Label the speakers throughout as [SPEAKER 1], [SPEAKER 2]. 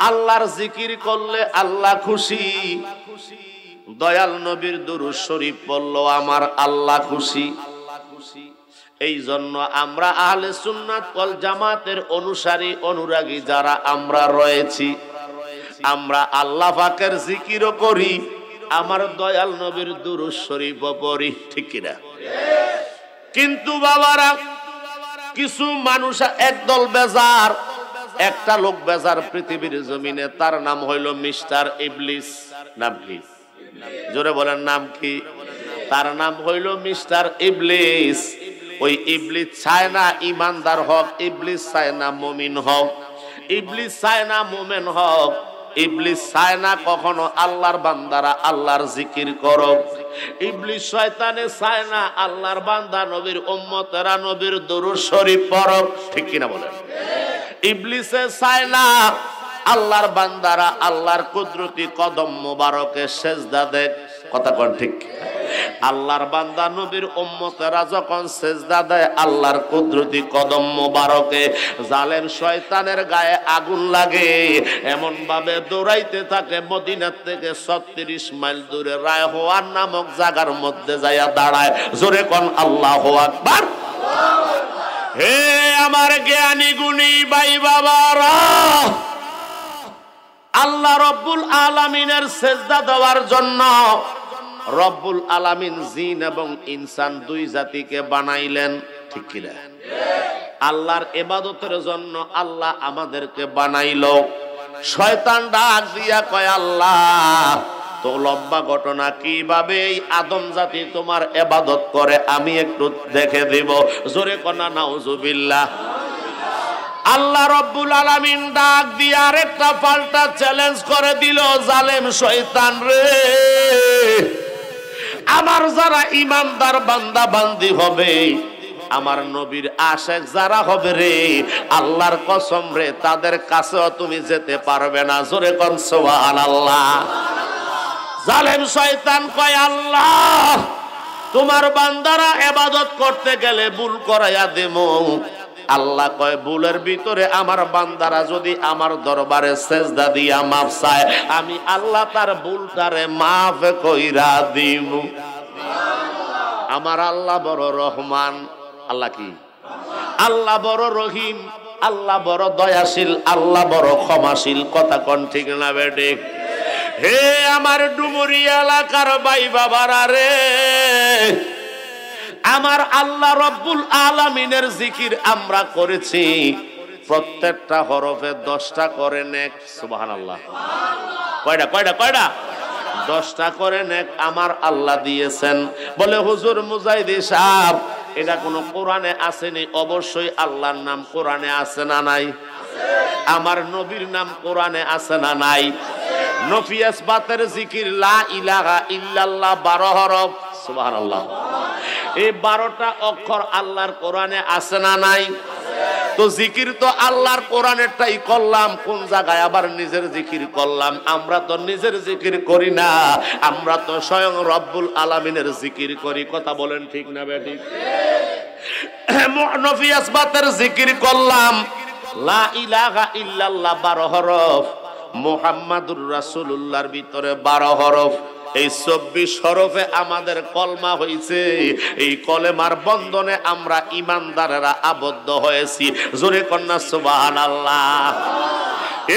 [SPEAKER 1] আল্লাহর জিকির করলে আল্লাহ খুশি, দয়াল নবীর দুরূদ শরীফ পড়লো আমার আল্লাহ খুশি। এই জন্য আমরা আহলে সুন্নাত ওয়াল জামাতের অনুসারী অনুরাগী যারা আমরা রয়েছি, আমরা আল্লাহ পাকের জিকিরও করি, আমার দয়াল নবীর দুরূদ শরীফও পড়ি, ঠিক কিনা? কিন্তু বাবারা, কিছু মানুষ একদল বেজার, একটা লোক বেজার পৃথিবীর জমিনে, তার নাম হইল মিস্টার ইবলিস। নাম কি? জোরে বলেন, নাম কি? তার নাম হইল মিস্টার ইবলিস। ওই ইবলিস চায় না ইমানদার হক, ইবলিস চায় না মুমিন হক, ইবলিস চায় না মুমিন হক, ইবলিস চায় না কখনো আল্লাহর বান্দারা আল্লাহর জিকির করো। ইবলিস শয়তানে চায় না আল্লাহর বান্দা নবীর উম্মতেরা নবীর দুরূদ শরীফ পড়ো, ঠিক কিনা বলেন? ইবলিসে চায় না আল্লাহর বান্দারা আল্লাহর কুদরতি কদম মোবারকে সেজদা দেয়, কথা কোন ঠিক? আল্লাহর বান্দা নবীর উম্মতেরা যখন সেজদা দেয় আল্লাহর কুদরতি কদম মোবারকে, জালেম শয়তানের গায়ে আগুন লাগে, এমন ভাবে দৌড়াইতে থাকে মদিনা থেকে 36 মাইল দূরে রায়হান নামক জায়গার মধ্যে যাইয়া দাঁড়ায়। জোরে কোন আল্লাহু আকবার। হে আমার জ্ঞানী গুণী ভাই বাবারা, আল্লাহ রব্বুল আলামিনের সেজদা দেওয়ার জন্য রব্বুল আলামিন জিন এবং ইনসান দুই জাতিকে বানাইলেন, ঠিক কিনা? আল্লাহর ইবাদতের জন্য আল্লাহ আমাদেরকে বানাইলো। শয়তান ডাক দিয়া কয়, আল্লাহ তো লম্বা ঘটনা, কিভাবে এই আদম জাতি তোমার ইবাদত করে আমি একটু দেখে দিব। জোরে কনা নাউজুবিল্লাহ। আল্লাহ রব্বুল আলামিন ডাক দিয়ে আরেকটা পাল্টা চ্যালেঞ্জ করে দিল, জালেম শয়তান রে, আমার যারা ইমানদার বান্দা বান্দি হবে, আমার নবীর আশিক যারা হবে রে, আল্লাহর কসম রে, তাদের কাছেও তুমি যেতে পারবে না। জোরে কোন সুবহানাল্লাহ। জালেম শয়তান কয়, আল্লাহ তোমার বান্দারা ইবাদত করতে গেলে ভুল করাইয়া দেবো। আল্লাহ কয়, ভুলের ভিতরে আমার বান্দারা যদি আমার দরবারে সেজদা দিয়া মাফ চায়, আমি আল্লাহ তার ভুলটারে মাফ কইরা দিব। আমার আল্লাহ বড় রহমান। আল্লাহ কি? আল্লাহ বড় রহিম, আল্লাহ বড় দয়াশীল, আল্লাহ বড় ক্ষমাশীল, কথা কোন ঠিক না বেটে? হে আমার ডুমুরি এলাকার ভাই বাবারা রে, আমার আল্লাহ রব্বুল আলামিনের জিকির আমরা করেছি, প্রত্যেকটা হরফে 10টা করে নেক। সুবহানাল্লাহ। কয়টা কয়টা কয়টা? 10টা করে নেক আমার আল্লাহ দিয়েছেন। বলে হুজুর মুজাহিদি সাহেব, এটা কোন কোরআনে আসেনি? অবশ্যই আল্লাহর নাম কোরআনে আছে না নাই? আমার নবীর নাম কোরআনে আছে না নাই? নফি ইসবাতের জিকির লা ইলাহা ইল্লাল্লাহ 12 হরফ। সুবহানাল্লাহ। এই 12টা অক্ষর আল্লাহর কোরআনে আছে না নাই? তো জিকির তো আল্লাহর কোরআনেরটাই করলাম, কোন জায়গায় আবার নিজের জিকির করলাম? আমরা তো নিজের জিকির করি না, আমরা তো স্বয়ং রব্বুল আলামিনের জিকির করি। কথা বলেন ঠিক না বেঠিক? নফি ইসবাতের জিকির করলাম, লা ইলাহা ইল্লাল্লাহ 12 হরফ, মুহাম্মাদুর রাসূলুল্লাহর ভিতরে 12 হরফ। এই 24 হরফে আমাদের কলমা হইছে। এই কলেমার বন্ধনে আমরা ইমানদারেরা আবদ্ধ হয়েছি। জোরে কন্যা সুবহানাল্লাহ।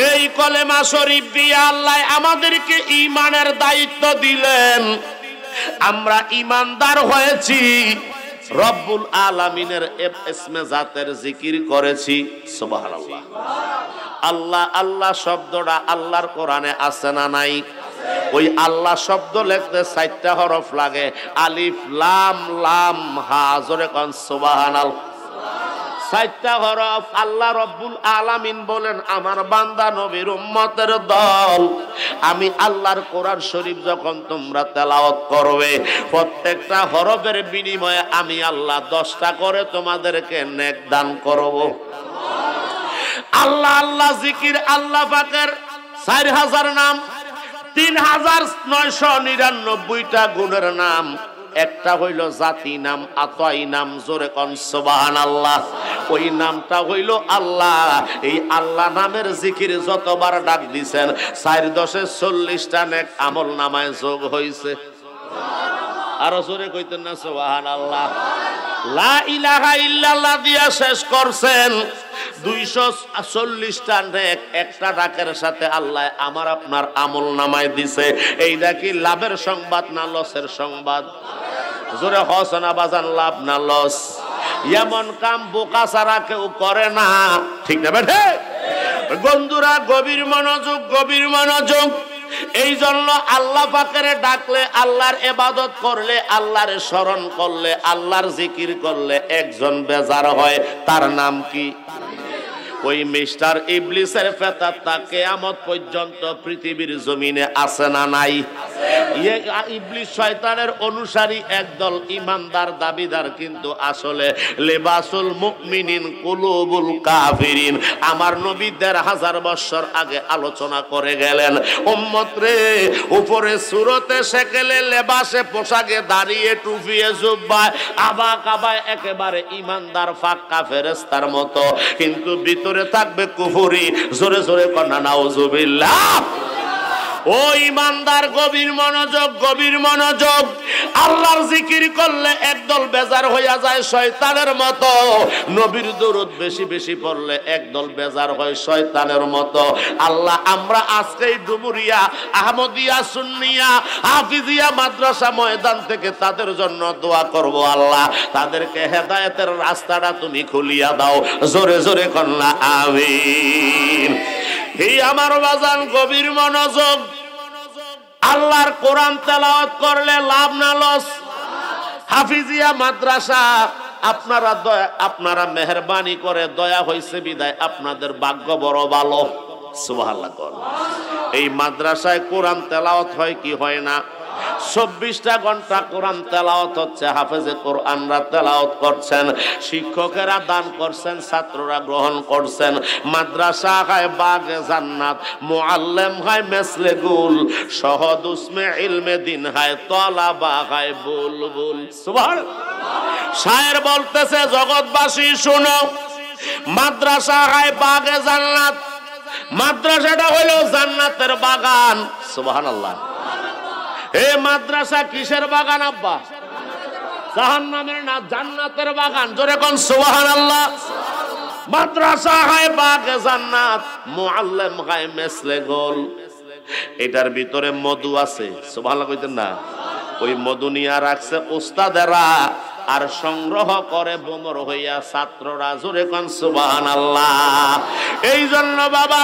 [SPEAKER 1] এই কলেমা শরীফ দিয়ে আল্লাহ আমাদেরকে ঈমানের দায়িত্ব দিলেন। আমরা ইমানদার হয়েছি, রব্বুল আলামিনের ইসমে জাতের জিকির করেছি। সুবহানাল্লাহ। আল্লাহ আল্লাহ শব্দটা আল্লাহর কোরআনে আছে না নাই? ওই আল্লাহ শব্দ লিখতে 4টা হরফ লাগে, আলিফ লাম লাম হা। জোরে কোন সুবহানাল্লাহ। 4টা হরফ। আল্লাহ রব্বুল আলামিন বলেন, আমার বান্দা নবীর উম্মতের দল, আমি আল্লাহর কোরআন শরীফ যখন তোমরা তেলাওয়াত করবে, প্রত্যেকটা হরফের বিনিময়ে আমি আল্লাহ 10টা করে তোমাদেরকে নেক দান করব। আল্লাহ আল্লাহ জিকির, আল্লাহ পাকের 4000 নাম, 3999টা গুণের নাম, একটা হইল জাতি নাম, আতাই নাম, জোরে কোন সুবহানাল্লাহ। ওই নামটা হইল আল্লাহ। এই আল্লাহ নামের জিকির যতবার ডাক দিছেন 4 10 40টা নেক আমল নামায় যোগ হইছে। আরো জোরে কইতেন না সুবহানাল্লাহ। লা ইলাহা ইল্লাল্লাহ দিয়া শেষ করছেন 240টা নেক একটা ডাকের সাথে আল্লাহ আমার আপনার আমল নামায় দিছে। এইটা কি লাভের সংবাদ না লসের সংবাদ? জোরে হসনা বাজান, লাভ না লস? এমন কাম বোকা ছাড়া কেউ করে না, ঠিক না বেঠে? বন্ধুরা গভীর মনোযোগ, গভীর মনোযোগ। এই জন্য আল্লাহ পাকের ডাকলে, আল্লাহর ইবাদত করলে, আল্লাহর স্মরণ করলে, আল্লাহর জিকির করলে একজন বেজার হয়। তার নাম কি? ওই মিস্টার ইবলিসের ফেতাত্তা কিয়ামত পর্যন্ত পৃথিবীর জমিনে আছে না নাই? ইবলিস শয়তানের অনুসারী একদল ইমানদার দাবিদার, কিন্তু আসলে লিবাসুল মুমিনিন কুলুবুল কাফিরিন। আমার নবী 1500 বছর আগে আলোচনা করে গেলেন, উম্মত রে, উপরে সুরতে সেকেলে লেবাসে পোশাকে দাঁড়িয়ে টুপিয়ে জুব্বায় আবা কাবায় একেবারে ইমানদার ফাক্কা ফেরেশতার মতো, কিন্তু ভিতরে থাকবে কুফরি। জোরে জোরে কন্যা নাউজুবিল্লাহ। ও ইমানদার গভীর মনোযোগ, গভীর মনোযোগ। আল্লাহর জিকির করলে একদল বেজার হইয়া যায় শয়তানের মতো, নবীর দরুদ বেশি বেশি পড়লে একদল বেজার হয় শয়তানের মতো। আল্লাহ আমরা আজকেই ডুমুরিয়া, আহমদিয়া, সুন্নিয়া, হাফিজিয়া মাদ্রাসা ময়দান থেকে তাদের জন্য দোয়া করব। আল্লাহ তাদেরকে হেদায়েতের রাস্তাটা তুমি খুলিয়া দাও। জোরে জোরে কন্যা আমিন। এই আমার বাজান গভীর মনোযোগ। আল্লাহর কোরআন তেলাওয়াত করলে লাভ না লস? হাফিজিয়া মাদ্রাসা আপনারা মেহেরবানি করে দয়া হইছে বিদায় আপনাদের ভাগ্য বড় ভালো। সুবহানাল্লাহ। এই মাদ্রাসায় কোরআন তেলাওয়াত হয় কি হয় না? 24টা ঘন্টা কোরআন তেলাওয়াত হচ্ছে। হাফেজে কোরআনরা তেলাওয়াত করছেন, শিক্ষকেরা দান করছেন, ছাত্ররা গ্রহণ করছেন। মাদ্রাসা হয় বাগে জান্নাত, মুআল্লিম হয় মেসলে গুল, শহদ উসমে ইলমে দিন হয় তলাবা হয় বুলবুল। সুবহানাল্লাহ। শায়ের বলতেছে জগৎবাসী শুনো, মাদ্রাসা হয় বাগে জান্নাত। মাদ্রাসাটা হলো জান্নাতের বাগান। সুবহানাল্লাহ। এ মাদ্রাসা কিসের বাগান আব্বা? জাহান্নামের না, জান্নাতের বাগান। জোরে কোন সুবহানাল্লাহ। মাদ্রাসা হয় বাগে জান্নাত, মুআল্লিম হয় মেসলে গোল। এটার ভিতরে মধু আছে। সুবহানাল্লাহ কইতেন না? ওই মধু নিয়ে রাখছে উস্তাদেরা, আর সংগ্রহ করে বোমর হইয়া ছাত্ররা। জোরে কোন সুবহানাল্লাহ। এই জন্য বাবা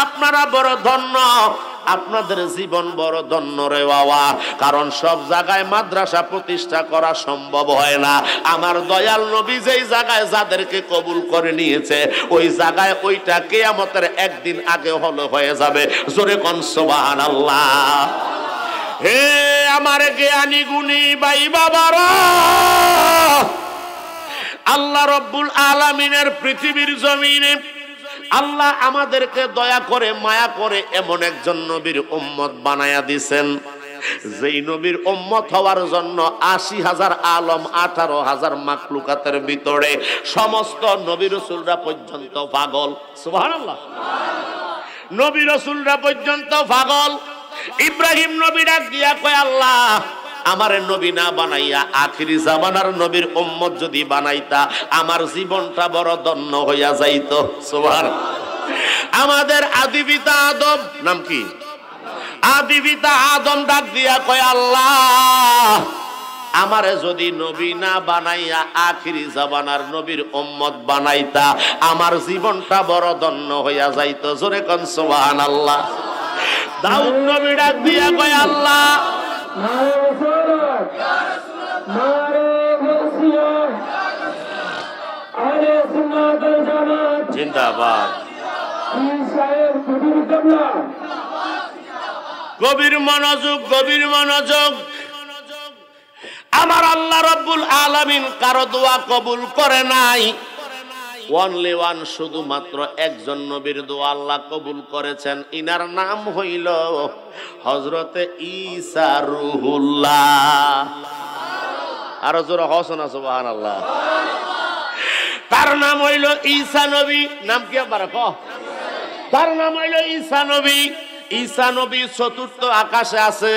[SPEAKER 1] আপনারা বড় ধন্য, আপনাদের জীবন বড় ধন্য রে বাবা। কারণ সব জায়গায় মাদ্রাসা প্রতিষ্ঠা করা সম্ভব হয় না। আমার দয়াল নবী যেই জায়গায় যাদেরকে কবুল করে নিয়েছে, ওই জায়গায় ওইটা কিয়ামতের একদিন আগে হলো হয়ে যাবে। জোরে কোন সুবহানাল্লাহ। হে আমার জ্ঞানী গুণী ভাই বাবারা, আল্লাহ রব্বুল আলামিনের পৃথিবীর জমিনে আল্লাহ আমাদেরকে দয়া করে মায়া করে এমন একজন নবীর উম্মত বানায়া দিছেন, যেই নবীর উম্মত হওয়ার জন্য 80,000 আলম, 18,000 মাখলুকাতের ভিতরে সমস্ত নবী রাসূলরা পর্যন্ত পাগল। সুবহানাল্লাহ। নবী রাসূলরা পর্যন্ত পাগল। ইব্রাহিম নবী ডাক দিয়া কয়, আল্লাহ আমারে নবী না বানাইয়া আখিরি জামানার নবীর উম্মত যদি বানাইতা, আমার জীবনটা বড় ধন্য হইয়া যাইত। সুবহানাল্লাহ। আমাদের আদি পিতা আদম, নাম কি? আদি পিতা আদম ডাক দিয়া কয়, আল্লাহ আমারে যদি নবী না বানাইয়া আখিরি জামানার নবীর উম্মত বানাইতা, আমার জীবনটা বড় ধন্য হইয়া যাইত। জোরে কোন সুবহানাল্লাহ। দাউদ নবী ডাক দিয়া কয়, আল্লাহ জিন্দাবাদ। গভীর মনোযোগ, গভীর মনোযোগ। আমার আল্লাহ রাব্বুল আলামিন কারো দোয়া কবুল করে নাই। ওয়ানলি ওয়ান, শুধুমাত্র একজন নবীর দোয়া আল্লাহ কবুল করেছেন। ইনার নাম হইল হযরতে ঈসা রূহুল্লাহ। আরো জোরে হসনা সুবহানাল্লাহ। তার নাম হইল ঈসা নবী। নাম কি আবার ক? তার নাম হইল ঈসা নবী। ঈসা নবী চতুর্থ আকাশে আছে।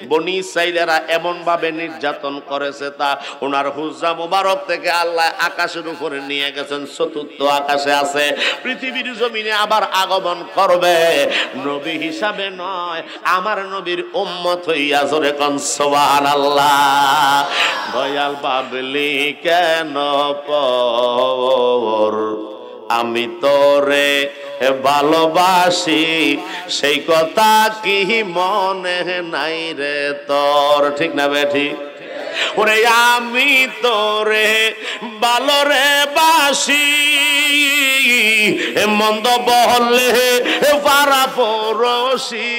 [SPEAKER 1] বনি ইসরাইলেরা এমন ভাবে নির্যাতন করেছে, তা ওনার হুজরা মুবারক থেকে আল্লাহ আকাশের উপরে নিয়ে গেছেন, চতুর্থ আকাশে আছে। পৃথিবীর জমিনে আবার আগমন করবে, নবী হিসাবে নয়, আমার নবীর উম্মত হইয়া। জোরে কোন সুবহানাল্লাহ। দয়াল বাবলি কেন পর, আমি তোরে ভালোবাসি, সেই কথা কি মনে নাই রে তোর? ঠিক না বেঠি? ওরে আমি তোরে ভালো রে বাসি, মন্দ বললে পারা পড়শি।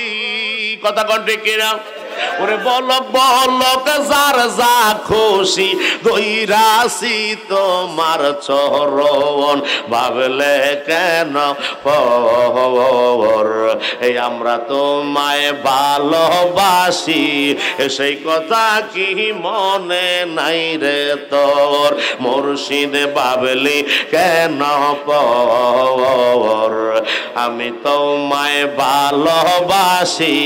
[SPEAKER 1] কথা কোন ঠিক কিনা? ওরে বলক বলক যার যা খুশি, দইরাছি তোমার চরণ, ভাবলে কেন পর, এই আমরা তোমায় ভালোবাসি, সেই কথা কি মনে নাই রে তোর? মুর্শিদ ভাবলি কেন পর, আমি তোমায় ভালোবাসি,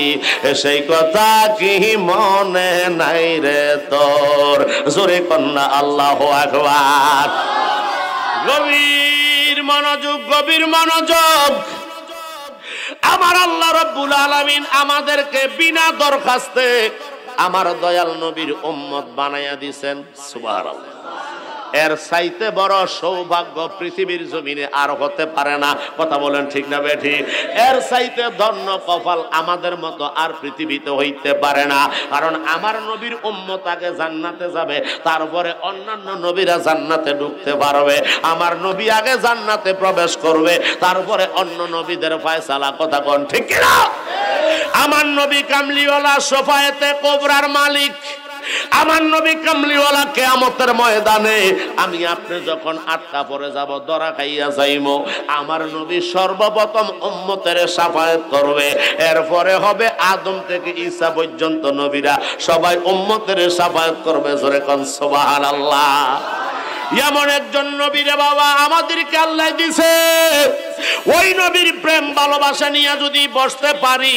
[SPEAKER 1] সেই কথা কি মনে নাই রে তোর? জোরে কন্যা আল্লাহু আকবার। গভীর মনোযোগ, গভীর মনোযোগ। আমার আল্লাহ রাব্বুল আলামিন আমাদেরকে বিনা দরখাস্তে আমার দয়াল নবীর উম্মত বানায়া দিয়েছেন। সুবহানাল্লাহ। এর চাইতে বড় সৌভাগ্য পৃথিবীর জমিনে আর হতে পারে না। কথা বলেন ঠিক না বেঠি? এর চাইতে ধন্য কপাল আমাদের মতো আর পৃথিবীতে হইতে পারে না। কারণ আমার নবীর উম্মত আগে জান্নাতে যাবে, তারপরে অন্যান্য নবীরা জান্নাতে ঢুকতে পারবে। আমার নবী আগে জান্নাতে প্রবেশ করবে, তারপরে অন্য নবীদের ফয়সালা। কথা কোন ঠিক কিনা? আমার নবী কামলিওয়ালা, শফায়েতে কুবরার মালিক। আমার নবী কামলিওয়ালা কিয়ামতের ময়দানে আমি আপনি যখন আটকা পড়ে যাব, ধরা খাইয়া যাইব, আমার নবী সর্বপ্রথম উম্মতের শাফায়াত করবে। এরপরে হবে আদম থেকে ঈসা পর্যন্ত নবীরা সবাই উম্মতের শাফায়াত করবে। জোরে কোন সুবহানাল্লাহ। এমন একজন নবী রে বাবা আমাদেরকে আল্লাহ দিছে। ওই নবীর প্রেম ভালোবাসা নিয়ে যদি বসতে পারি,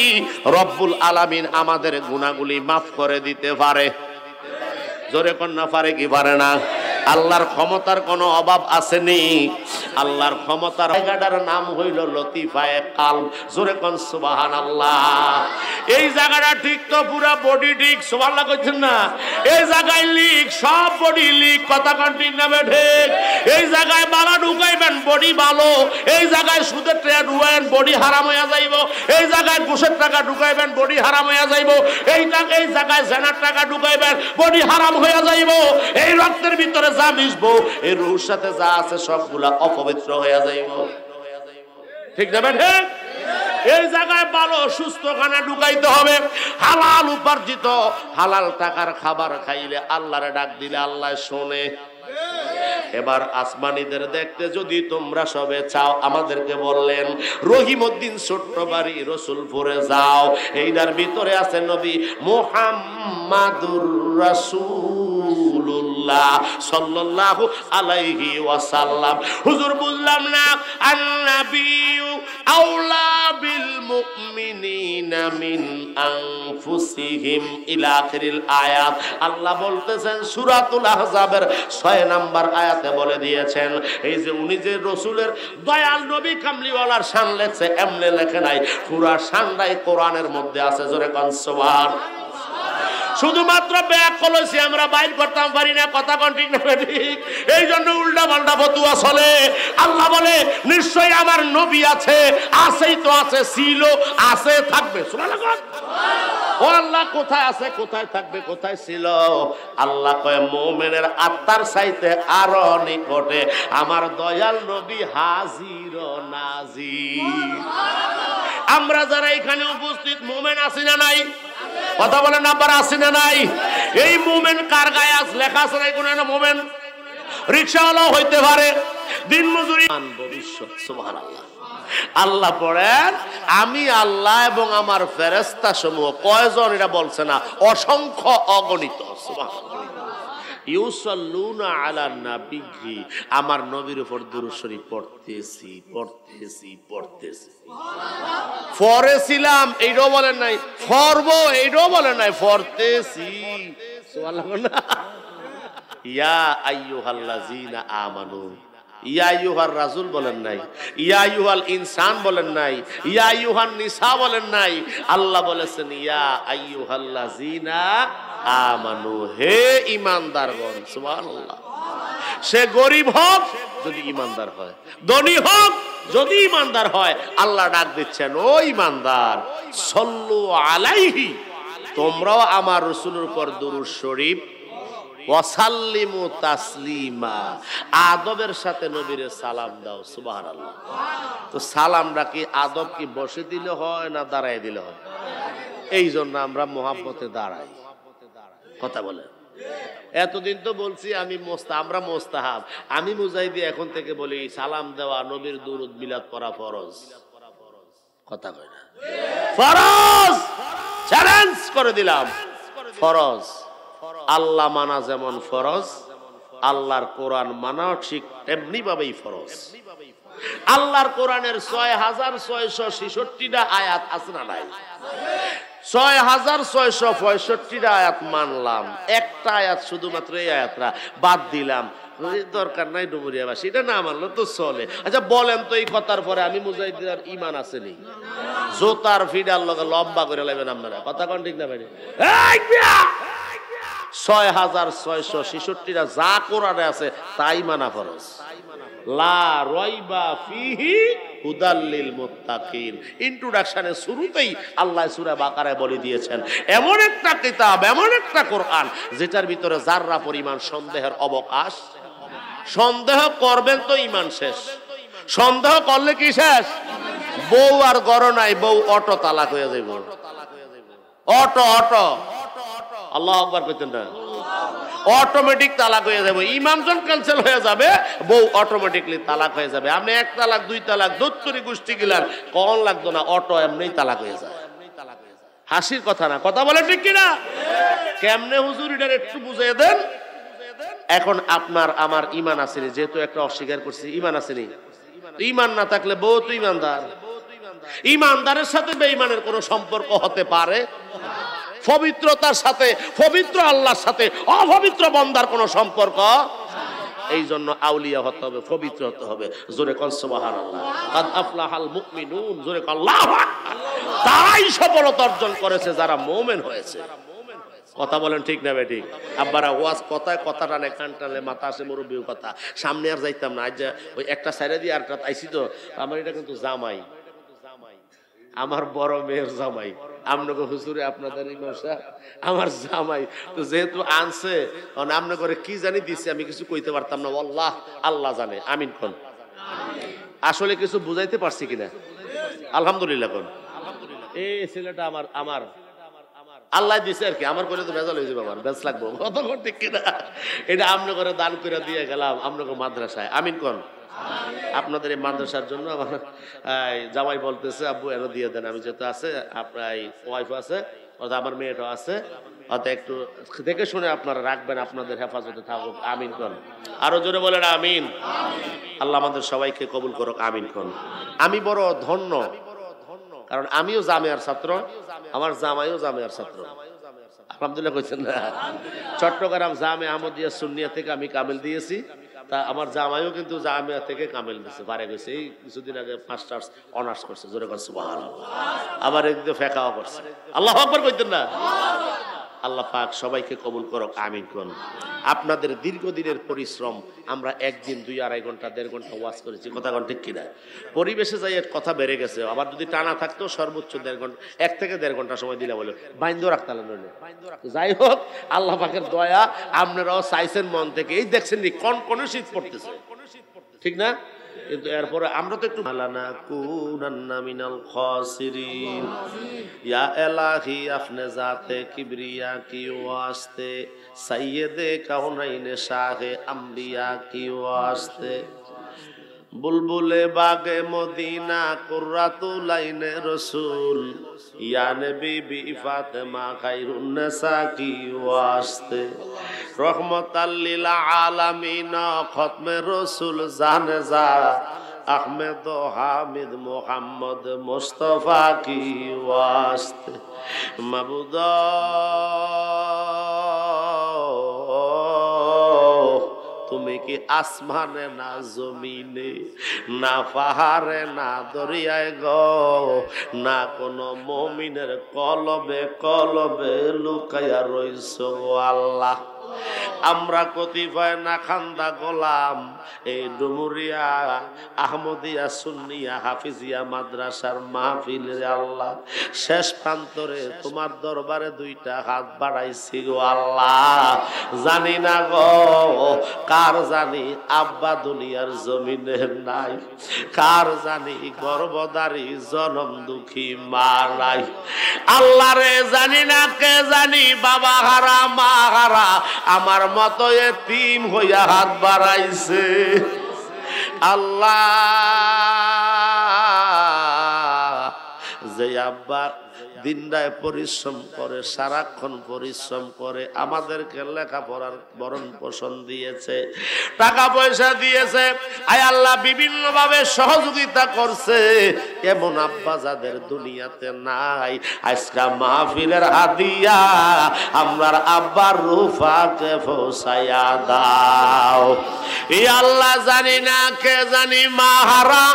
[SPEAKER 1] রব্বুল আলামিন আমাদের গুনাহগুলি মাফ করে দিতে পারে। জোরে কন্যা পারে কি পারে না? আল্লাহর ক্ষমতার কোনো অভাব আসেনি। আল্লাহর ক্ষমতার জায়গাটার নাম হইল লতিফায়ে কালব। জোরে কোন সুবহানাল্লাহ। এই জায়গাটা ঠিক তো পুরা বডি ঠিক। সুবহানাল্লাহ কইছেন না? এই জায়গায় লিক, সব বডি লিক। কথা কোন ঠিক না ঠিক? এই জায়গায় বালা ঢুকাইবেন, বডি ভালো। এই জায়গায় সুদের টাকা ঢুকাইবেন, বডি হারাম হইয়া যাইব। এই জায়গায় ঘুষের টাকা ঢুকাইবেন, বডি হারাম হইয়া যাইব। এই জায়গায় জেনার টাকা ঢুকাইবেন, বডি হারাম হইয়া যাইব। এই রক্তের ভিতরে যা মিশবো, এই রুহের সাথে যা আছে সবগুলা অপবিত্র হইয়া যাইব। ঠিক না বেঠে? এই জায়গায় ভালো সুস্থ খানা ঢুকাইতে হবে, হালাল উপার্জিত হালাল টাকার খাবার খাইলে, আল্লাহরে ডাক দিলে আল্লাহ শোনে। এবার আসমানীদের দেখতে যদি তোমরা সবে চাও, আমাদেরকে বললেন রহিমউদ্দিন ছোট্ট বাড়ি রসুলপুরে যাও, এইটার ভিতরে আছে নবী মুহাম্মাদুর রাসূলুল্লাহ সাল্লাল্লাহু আলাইহি ওয়াসাল্লাম। হুজুর বুঝলাম না, আন-নাবিয়্যু আওলা বিল মুমিনিনা মিন আনফুসিহিম ইলা আখিরিল আয়াত। আল্লাহ বলতেছেন সূরাতুল আহজাবের 6 নাম্বার আয়াতে বলে দিয়েছেন, এই যে উনি যে রসুলের দয়াল নবী কামলিওয়ালার শান লেখছে, এমনি লেখে নাই, পুরা শানটাই কোরআনের মধ্যে আছে। জোরে কোন সুবহানাল্লাহ। শুধুমাত্র ব্যাখ্যা লইছি, আমরা বাইর করতাম পারি না। কথা কোন ঠিক না ঠিক? এই জন্য উল্টা পাল্টা ফতুয়া চলে। আল্লাহ বলে নিশ্চয়ই আমার নবী আছে, আছেই তো আছে, ছিল, আছে, থাকবে। সুবহানাল্লাহ। ও আল্লাহ কোথায় আছে, কোথায় থাকবে, কোথায় ছিল? আল্লাহ কয় মুমিনের আত্মার চাইতে আরো নিকটে আমার দয়াল নবী হাজির ও নাজির। আমরা যারা এখানে উপস্থিত মুমিন আছি না নাই? কথা বলেন আবার আছি না নাই? এই মুমিন কার গায়ে আজ লেখা আছে না? কোন একটা মুমিন রিকশাওয়ালা হইতে পারে, দিন মজুরি, ভবিষ্যৎ। সুবহানাল্লাহ। আল্লাহ পড়েন আমি আল্লাহ এবং আমার ফেরেশতা সমূহ কয়জন? এটা বলছে না, অসংখ্য, অগণিত। সুবহানাল্লাহ। ইউসাল্লুনা আলা নাবিয়্যি, আমার নবীর উপর দুরূদ শরীফ পড়তেছি। পড়েছিলাম এইটাও বলেন নাই, পড়বো এইটাও বলেন নাই, পড়তেছি। সুবহানাল্লাহ। ইয়া আইয়ুহাল্লাযীনা আমানু, ইয়া আইয়ুহার রাসূল বলেন নাই, ইয়া আইয়ুহাল ইনসান বলেন নাই, ইয়া আইয়ুহান নিসা বলেন নাই। আল্লাহ বলেছেন ইয়া আইয়ুহাল্লাযীনা আমানু, হে ঈমানদারগণ। সুবহানাল্লাহ। সে গরিব হোক যদি ঈমানদার হয়, ধনী হোক যদি ঈমানদার হয়, আল্লাহ ডাক দিচ্ছেন ও ঈমানদার, সল্লু আলাইহি, তোমরাও আমার রাসূলের উপর দুরূদ শরীফ ওয়াসাল্লিমু তাসলিমা, আদবের সাথে নবীরে সালাম দাও। সুবহানাল্লাহ। তো সালামটা কি আদব কি বসে দিলে হয় না দাঁড়ায় দিলে হয়? এই জন্য আমরা মুহাব্বতে দাঁড়াই। কথা বলেন। এতদিন তো বলছি আমরা মোস্তাহাব, আমি মুজাহিদি এখন থেকে বলি সালাম দেওয়া, নবীর দুরূদ মিলাদ পড়া ফরজ। কথা কয় না? ফরজ, চ্যালেঞ্জ করে দিলাম, ফরজ। আল্লাহ মানা যেমন ফরজ, আল্লাহর কোরআন মানাও ঠিক তেমনি ভাবেই ফরজ। আল্লাহর কোরআনের 6666টা আয়াত আছে না নাই? 6665টা আয়াত মানলাম, একটা আয়াত শুধুমাত্র এই আয়াতটা বাদ দিলাম, দরকার নাই ডুমুরিয়াবাসী, এটা না মানলো তো চলে। আচ্ছা বলেন তো এই কথার পরে আমি মুজাহিদের ঈমান আছে নি? জোতার ফিডার লগে লম্বা করে লাইবেন আপনারা। কথা কোন ঠিক না ভাই? 6665টা যা কোরআনে আছে তাই মানা ফরজ। লা রাইবা ফিহি হুদাল লিল মুত্তাকিন। ইন্ট্রোডাকশনে শুরুতেই আল্লাহ সূরা বাকারায় বলে দিয়েছেন এমন একটা কিতাব, এমন একটা কোরআন যেটার ভিতরে যাররা পরিমাণ সন্দেহের অবকাশ। সন্দেহ করবেন তো ঈমান শেষ। সন্দেহ করলে কি শেষ? বউ আর গড় নাই, বউ অটো তালাক হয়ে যাইব। অটো আল্লাহু আকবার কইতেন না? অটোমেটিক তালাক হয়ে যাবে, ঈমান যখন ক্যান্সেল হয়ে যাবে, বউ অটোমেটিকলি তালাক হয়ে যাবে। আপনি এক তালাক দুই তালাক দত্তরি গোষ্ঠী গিলার কোন লাগতো না, অটো এমনি তালাক হয়ে যায়। হাসির কথা না, কথা বলে ঠিক কিনা? কেমনে হুজুর এটা একটু বুঝিয়ে দেন। এখন আপনার আমার ঈমান আছে, যেহেতু একটা অস্বীকার করছি, ঈমান আছে নি? ঈমান না থাকলে বউ তো ঈমানদার। ঈমানদারের সাথে বেঈমানের কোনো সম্পর্ক হতে পারে? পবিত্রতার সাথে, পবিত্র আল্লাহর সাথে অপবিত্র বান্দার কোনো সম্পর্ক। এই জন্য আউলিয়া হতে হবে, পবিত্র হতে হবে। জোরে কল সুবহানাল্লাহ। কাদ আফলাহাল মুমিনুন, জোরে কল আল্লাহু আকবার। তারাই সফলতা অর্জন করেছে যারা মুমিন হয়েছে। কথা বলেন ঠিক না বেটি? আব্বারা ওয়াজ কথায় কথা টানে, কান টানলে মাথা আসে মুরব্বীর কথা। সামনে আর যাইতাম না, আজ ওই একটা সাইডে দিয়ে আরেকটা আইছি তো। আমার এটা কিন্তু জামাই, আমার বড় মেয়ের জামাই। আপনাকে হুজুরে আপনাদের ইমাম সাহেব আমার জামাই, তো যেহেতু আনছে আমনে করে কি জানি দিছে, আমি কিছু কইতে পারতাম না। আল্লাহ আল্লাহ জানে। আমিন কোন? আসলে কিছু বুঝাইতে পারছি কিনা? আলহামদুলিল্লাহ কোন? এই ছেলেটা আমার আল্লাহ দিছে আর কি, আমার করে তো ভেজাল হয়ে যাবে, আমার বেশ লাগবো। কত ঠিক কিনা? এটা আমনে করে দান করে দিয়ে গেলাম আপনাকে মাদ্রাসায়। আমিন কোন? আপনাদের এই মাদ্রাসার জন্য আমার জামাই বলতেছে আব্বু এনে দিয়ে দেন। আমি যেহেতু আছে, আপনার ওয়াইফ আছে, অর্থাৎ আমার মেয়েটাও আছে, অর্থাৎ একটু দেখে শুনে আপনারা রাখবেন, আপনাদের হেফাজতে থাকুক। আমিন কোন? আরো জোরে বলেন আমিন। আল্লাহ আমাদের সবাইকে কবুল করুক। আমিন কোন? আমি বড় ধন্য, কারণ আমিও জামিয়ার ছাত্র, আমার জামাইও জামিয়ার ছাত্র। আলহামদুলিল্লাহ কইছেন না? চট্টগ্রাম জামে আহমদিয়া সুন্নিয়া থেকে আমি কামিল দিয়েছি, তা আমার জামাইও কিন্তু জামিয়া থেকে কামিল দিয়েছে, পারে গেছে। এই কিছুদিন আগে মাস্টার্স অনার্স করছে। জোরে কর সুবহানাল্লাহ। আবার একদিকে ফেকাও করছে। আল্লাহু আকবার কইতেন না? আল্লাহ পাক সবাইকে কবুল করুক। আমিন কোন? আপনাদের দীর্ঘদিনের পরিশ্রম, আমরা একদিন 2-2.5 ঘন্টা 1.5 ঘন্টা ওয়াজ করেছি। কথা কোন ঠিক কিনা? পরিবেশে যাই কথা বেড়ে গেছে, আবার যদি টানা থাকতো সর্বোচ্চ 1.5 ঘন্টা, 1 থেকে 1.5 ঘন্টা সময় দিলে বলে বাইন্ধ রাখতালেন। যাই হোক, আল্লাহ পাকের দয়া, আপনারাও চাইছেন মন থেকে। এই দেখছেন নি কোন শীত পড়তেছে, ঠিক না? কিন্তু এরপরে আমরা তো একটু মালানা কুনান্না মিনাল খাসিরিন, ইয়া ইলাহি আপনি জাতে কিবরিয়া কি ওয়াস্তে, সাইয়্যিদে কাউনাইনে শাহে আম্বিয়া কি ওয়াস্তে, বুলবুলে বাগে মদিনা কুররাতুল আইনে রাসূল ইয়া নবী বি ফাতেমা খায়রুন নিসা কি ওয়াস্তে রহমাতাল লিল আলামিন খতমে রাসূল জানে যা আহমেদ হামিদ মোহাম্মদ মুস্তাফা কি ওয়াস্তে মাবুদ তুমি কি আসমানে না জমিনে না পাহাড়ে না দরিয়ায় গো না কোনো মুমিনের কলবে কলবে লুকায়া রইছো গো আল্লাহ। আমরা কতিপয় না খান্দা গোলাম এই ডুমুরিয়া আহমদিয়া সুন্নিয়া হাফিজিয়া মাদ্রাসার মাহফিলের আল্লাহ শেষ প্রান্তরে তোমার দরবারে দুইটা হাত বাড়াইছি গো আল্লাহ। জানি না গো কার জানি আব্বা দুনিয়ার জমিনে নাই, কার জানি গর্ভধারী জনম দুঃখী মা নাই। আল্লাহ রে জানি না কে জানি বাবা হারা মা হারা আমার মতো এতিম হইয়া হাত বাড়াইছে। আল্লাহ যে আব্বা দিনটায় পরিশ্রম করে সারাক্ষণ পরিশ্রম করে আমাদেরকে লেখাপড়ার ভরণ পোষণ দিয়েছে, টাকা পয়সা দিয়েছে, আয় আল্লাহ বিভিন্ন ভাবে সহযোগিতা করছে, এমন আব্বা যাদের দুনিয়াতে নাই আজকে মাহফিলের হাদিয়া আমরার আব্বার রূপাকে পৌঁছায়া দাও। এই আল্লাহ জানি না কে জানি মা হারা,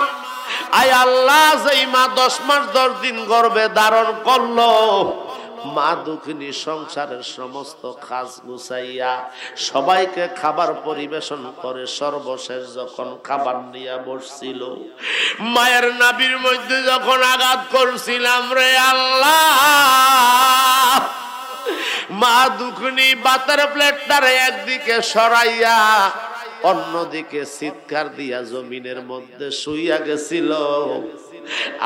[SPEAKER 1] আয় আল্লাহ যেই মা 10 মাস 10 দিন গর্ভে ধারণ করলো, মা দুঃখিনী সংসারের সমস্ত কাজ গুছাইয়া সবাইকে খাবার পরিবেশন করে সর্বশেষ যখন খাবার নিয়ে বসছিল মায়ের নাভির মধ্যে যখন আঘাত করছিলাম রে আল্লাহ, মা দুঃখিনী ভাতের প্লেটটারে একদিকে সরাইয়া অন্যদিকে চিৎকার দিয়া জমিনের মধ্যে শুইয়া গেছিল।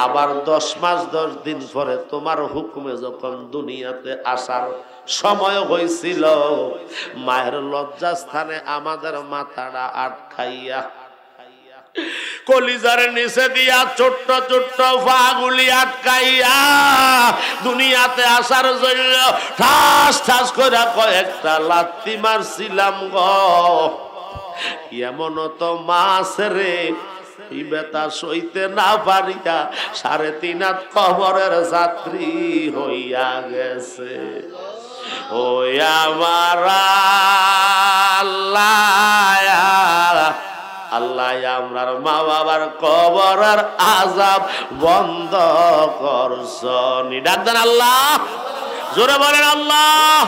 [SPEAKER 1] আবার 10 মাস 10 দিন পরে তোমার হুকুমে যখন দুনিয়াতে আসার সময় হয়েছিল মায়ের লজ্জাস্থানে আমাদের মাথাটা আটকাইয়া কলিজার নিচে দিয়া ছোট্ট ছোট্ট পাগুলি আটকাইয়া দুনিয়াতে আসার জন্য ঠাস ঠাস করে কয়েকটা লাত্তি মারছিলাম গো। এমন তো মাস রে বেতা সইতে না পারিয়া 3.5 হাত কবরের যাত্রী হইয়া গেছে। ও আমার আল্লাহ, আল্লাহ আমরার মা বাবার কবরের আযাব বন্ধ করছন। ডাক দেন আল্লাহ, জোরে বলেন আল্লাহ,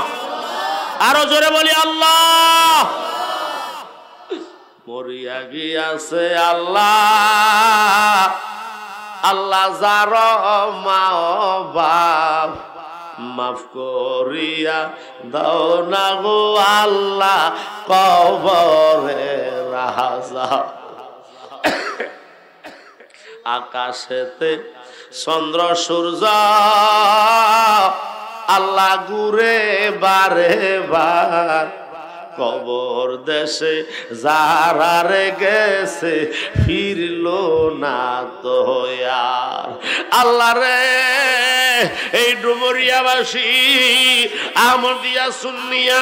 [SPEAKER 1] আরো জোরে বলি আল্লাহ। মরিয়া গিয়াছে আল্লাহ, আল্লাহ যার মা বাপ মাফ করিয়া দাও না গো আল্লাহ কবরে রাজা। আকাশেতে চন্দ্র সূর্য আল্লাহ ঘুরে বারে বার, কবর দেশে যারা রে গেছে ফিরল না তো আর। আল্লাহ রে এই ডুমুরিয়াবাসী আহমদিয়া সুন্নিয়া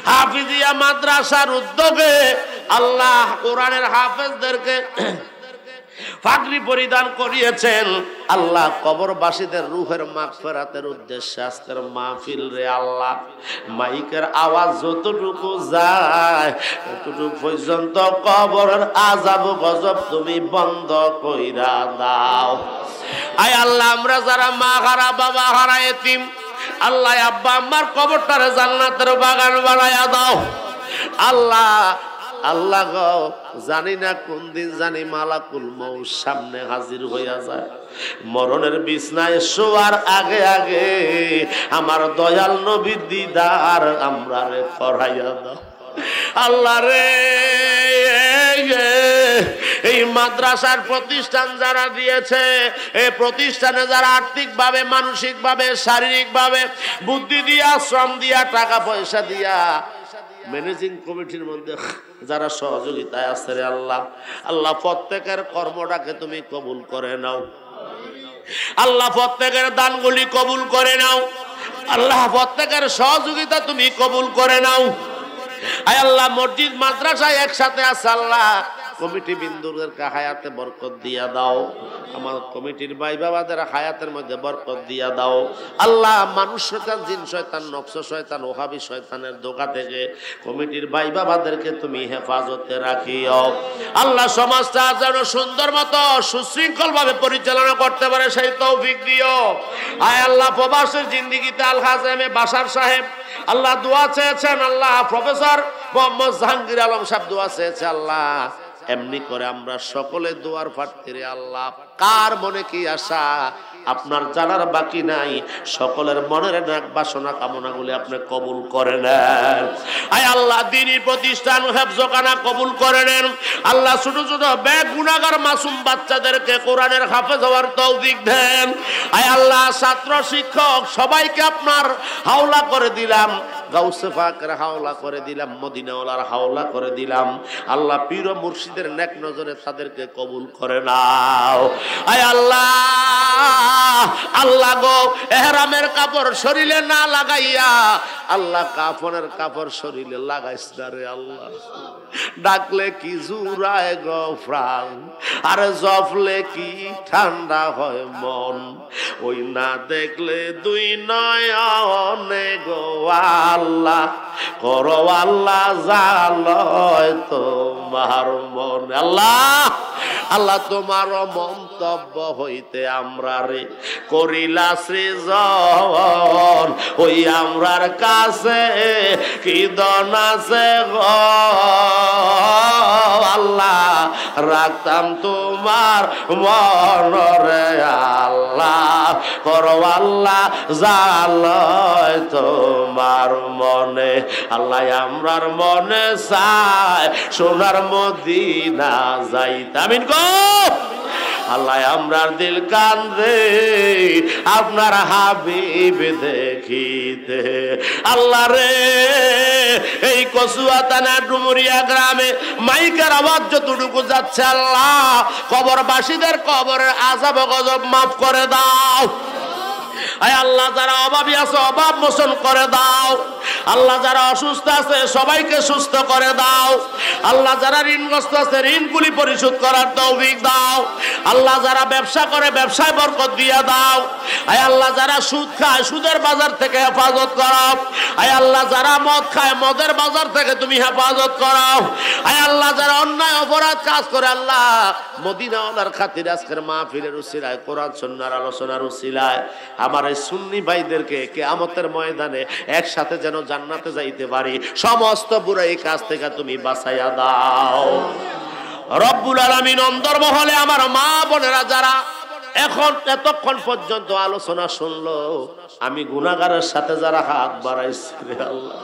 [SPEAKER 1] হাফিজিয়া মাদ্রাসার উদ্যোগে আল্লাহ কোরআনের হাফেজদেরকে পাগড়ি পরিধান করিয়েছেন। আল্লাহ কবরবাসীদের রূহের মাগফিরাতের উদ্দেশ্যে আজকের মাহফিল রে আল্লাহ মাইকের আওয়াজ যতটুকু যায় ততটুকু পর্যন্ত কবরের আযাব গজব তুমি বন্ধ কইরা দাও। আয় আল্লাহ আমরা যারা মা হারা বাবা হারা এতিম, আল্লাহ আব্বা আম্মার কবরটারে জান্নাতের বাগান বানায়া দাও। আল্লাহ আল্লাহ গো জানি না কোন দিন জানি মালাকুল মউত সামনে হাজির হইয়া যায়, মরণের বিছনায় শোয়ার আগে আগে আমার দয়াল নবীর দিদার আমরারে করাইয়া দাও। আল্লাহ রে এই মাদ্রাসার প্রতিষ্ঠান যারা দিয়েছে, এই প্রতিষ্ঠানে যারা আর্থিকভাবে মানসিকভাবে শারীরিকভাবে বুদ্ধি দিয়া শ্রম দিয়া টাকা পয়সা দিয়া ম্যানেজিং কমিটির মধ্যে যারা সহযোগিতায় আছে রে আল্লাহ, আল্লাহ প্রত্যেকের কর্মটাকে তুমি কবুল করে নাও। আল্লাহ প্রত্যেকের দানগুলি কবুল করে নাও। আল্লাহ প্রত্যেকের সহযোগিতা তুমি কবুল করে নাও। আয় আল্লাহ মসজিদ মাদ্রাসায় একসাথে আছে আল্লাহ, কমিটি বিন্দুদেরকে হায়াতে বরকত দিয়া দাও। আমার কমিটির ভাই বাবাদের হায়াতের মধ্যে বরকত দিয়া দাও। আল্লাহ মানুষ শয়তান, জিন শয়তান, নফস শয়তান, ওহাবি শয়তানের ধোঁকা থেকে কমিটির ভাই বাবাদেরকে তুমি হেফাজতে রাখিও। আল্লাহ সমাজটা যেন সুন্দর মতো সুশৃঙ্খল ভাবে পরিচালনা করতে পারে সেই তৌফিক দিও। আয় আল্লাহ প্রবাসের জিন্দেগিতে আল হাজেমে বাশার সাহেব আল্লাহ দোয়া চেয়েছেন, আল্লাহ প্রফেসর মোহাম্মদ জাহাঙ্গীর আলম সাহেব দোয়া চেয়েছে। আল্লাহ এমনি করে আমরা সকলে দোয়ার প্রার্থী আল্লাহ, কার মনে কি আশা আপনার জানার বাকি নাই, সকলের মনের নাক বাসনা কামনাগুলি আপনি কবুল করে নেন। আয় আল্লাহ দ্বীনি প্রতিষ্ঠান হেফজখানা কবুল করে নেন। আল্লাহ ছোট ছোট বেগুনাহগার মাসুম বাচ্চাদেরকে কোরআনের হাফেজ হওয়ার তৌফিক দেন। আয় আল্লাহ ছাত্র শিক্ষক সবাইকে আপনার হাওলা করে দিলাম, গাউসে পাকের হাওলা করে দিলাম, মদিনাওয়ালার হাওলা করে দিলাম। আল্লাহ পীর ও মুর্শিদের নেক নজরে তাদেরকে কবুল করে নাও। আয় আল্লাহ, আল্লাহ গো ইহরামের কাপড় শরীরে না লাগাইয়া আল্লাহ কাফনের কাপড় শরীরে লাগাইস না রে আল্লাহ। ডাকলে কি জুড়ায় গো প্রাণ, আর জফলে কি ঠান্ডা হয় মন, ওই না দেখলে দুই নয়নে গো আল্লাহ করো আল্লাহ জালয় তোমার মন। আল্লাহ আল্লাহ তোমার মন্তব্য হইতে আমরা রে করিলা সৃজন, ওই আমরার কাছে কি দন আছে গো আল্লাহ, রাখতাম তোমার মনরে আল্লাহ করো আল্লাহ জালয় তোমার মনে। আল্লাহ আমরার মনে চায় সোনার মদিনা যাইতে, আমিন গো। আল্লাহ আমরার দিল কান্দে আপনার হাবিব দেখিতে। আল্লাহ রে এই কচুয়া থানা ডুমুরিয়া গ্রামে মাইকের আওয়াজ যতটুকু যাচ্ছে আল্লাহ কবরবাসীদের কবরের আযাব গজব মাফ করে দাও। আয় আল্লাহ যারা অভাবী আছে অভাব মোচন করে দাও। আল্লাহ যারা অসুস্থ আছে সবাইকে সুস্থ করে দাও। আল্লাহ যারা ঋণগ্রস্ত আছে ঋণগুলি পরিশোধ করার তৌফিক দাও। আল্লাহ যারা ব্যবসা করে ব্যবসায় বরকত দিয়ে দাও। আয় আল্লাহ যারা সুদ খায় সুদের বাজার থেকে হেফাজত করাও। আয় আল্লাহ যারা মদ খায় মদের বাজার থেকে তুমি হেফাজত করাও। আয় আল্লাহ যারা অন্যায় অপরাধ কাজ করে আল্লাহ মদিনাওয়ালার খাতিরে আজকের মাহফিলের উসিলায় কোরআন সুন্নাহর আলোচনার উসিলায় আমার এই সুন্নি ভাইদেরকে কিয়ামতের ময়দানে একসাথে যেন জান্নাতে যাইতে পারি, সমস্ত বুরাই কাজ থেকে তুমি বাঁচাইয়া দাও রব্বুল আলামিন। অন্তর্মহলে আমার মা বোনেরা যারা এখন এতক্ষণ পর্যন্ত আলোচনা শুনলো, আমি গুনাহগারের সাথে যারা হাত বাড়াইছি রে আল্লাহ,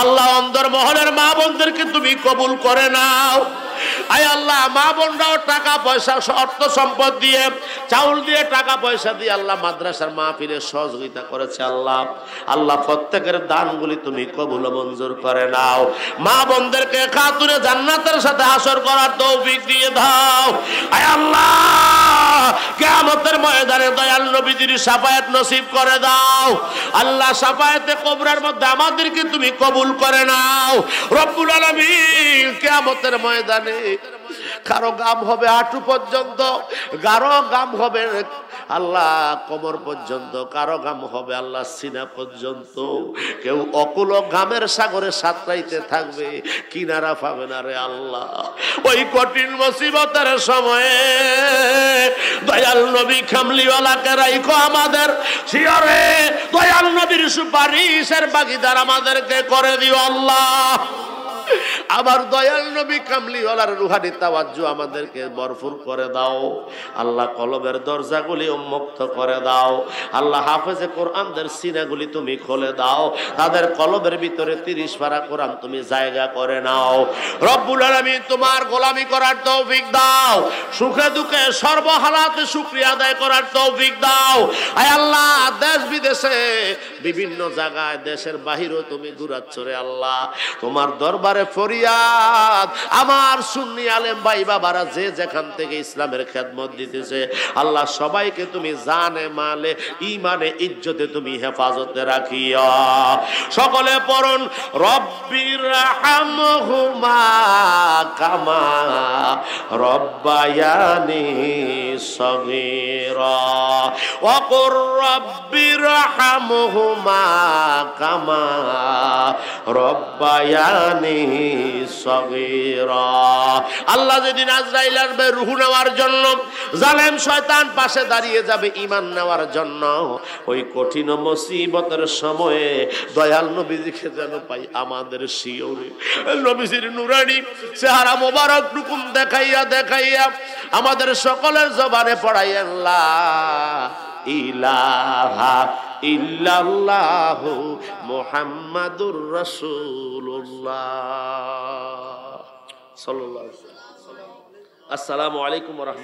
[SPEAKER 1] আল্লাহ অন্তর্মহলের মা বোনদেরকে তুমি কবুল করে নাও। আয় আল্লাহ মা বোনরাও টাকা পয়সা অর্থ সম্পদ দিয়ে চাউল দিয়ে টাকা পয়সা দিয়ে আল্লাহ মাদ্রাসার মাহফিলের সহযোগিতা করেছে আল্লাহ। আল্লাহ প্রত্যেকের দানগুলি তুমি কবুল মঞ্জুর করে নাও। মা বোনদেরকে খাতুনে জান্নাতের সাথে হাসর করার তৌফিক দিয়ে দাও। আয় আল্লাহ কিয়ামতের ময়দানে দয়াল নবীজির শাফায়াত নসিব করে দাও। আল্লাহ শাফায়াতে কবরের মধ্যে আমাদেরকে তুমি কবুল করে নাও রব্বুল আলামিন। কিয়ামতের ময়দানে কারো গাম হবে হাঁটু পর্যন্ত, কারো গাম হবে আল্লাহ কোমর পর্যন্ত, কারো গাম হবে আল্লাহ সিনা পর্যন্ত। কেউ অকুল গামের সাগরে সাঁতরাইতে থাকবে, কিনারা পাবে না রে আল্লাহ। ওই কঠিন মুসিবতের সময়ে দয়াল নবী কামলিওয়ালাকে রাইখো আমাদের শিয়রে, দয়াল নবীর সুপারিশের ভাগীদার আমাদেরকে করে দিও আল্লাহ। আবার দয়াল নবী কামলিওয়ালার রুহানি তাওয়াজ্জু আমাদেরকে ভরপুর করে দাও আল্লাহ। কলবের দরজাগুলি উন্মুক্ত করে দাও আল্লাহ। হাফেজে কোরআনদের সিনাগুলি তুমি খুলে দাও, তাদের কলবের ভিতরে 30 পারা কোরআন তুমি জায়গা করে নাও রব্বুল আলামিন। তোমার গোলামি করার তৌফিক দাও, সুখে দুঃখে সর্বহালাতে শুকরিয়া আদায় করার তৌফিক দাও। আয় আল্লাহ দেশ বিদেশে বিভিন্ন জায়গায় দেশের বাহিরেও তুমি ঘুরাচ্ছ রে আল্লাহ। তোমার দরবারে ফরিয়াদ, আমার সুন্নি আলেম ভাই বাবারা যে যেখান থেকে ইসলামের খেদমত দিতেছে আল্লাহ সবাইকে তুমি জানে মালে ইমানে ইজ্জতে তুমি হেফাজতে রাখিয়া। সকলে পড়ুন রব্বির হামহুমা কামা রব্বায়ানি সগীরা ওয়া কুর রব্বির হামহুমা কামা রব্বায়ানি সগীরা। আল্লাহ যেদিন আজরাইল আসবে রূহ নেওয়ার জন্য, জালেম শয়তান পাশে দাঁড়িয়ে যাবে ঈমান নেওয়ার জন্য, ওই কঠিন মুসিবতের সময়ে দয়াল নবীজিকে যেন পাই আমাদের শিওরে। নবীজির নুরানি চেহারা মোবারক রূপম দেখাইয়া দেখাইয়া আমাদের সকলের জবানে পড়াইয়া লা ইলাহা ইল্লাল্লাহু মুহাম্মাদুর রাসূলুল্লাহ সাল্লাল্লাহু আলাইহি ওয়াসাল্লাম। আসসালামু আলাইকুম ওয়া রাহমাতুল্লাহ।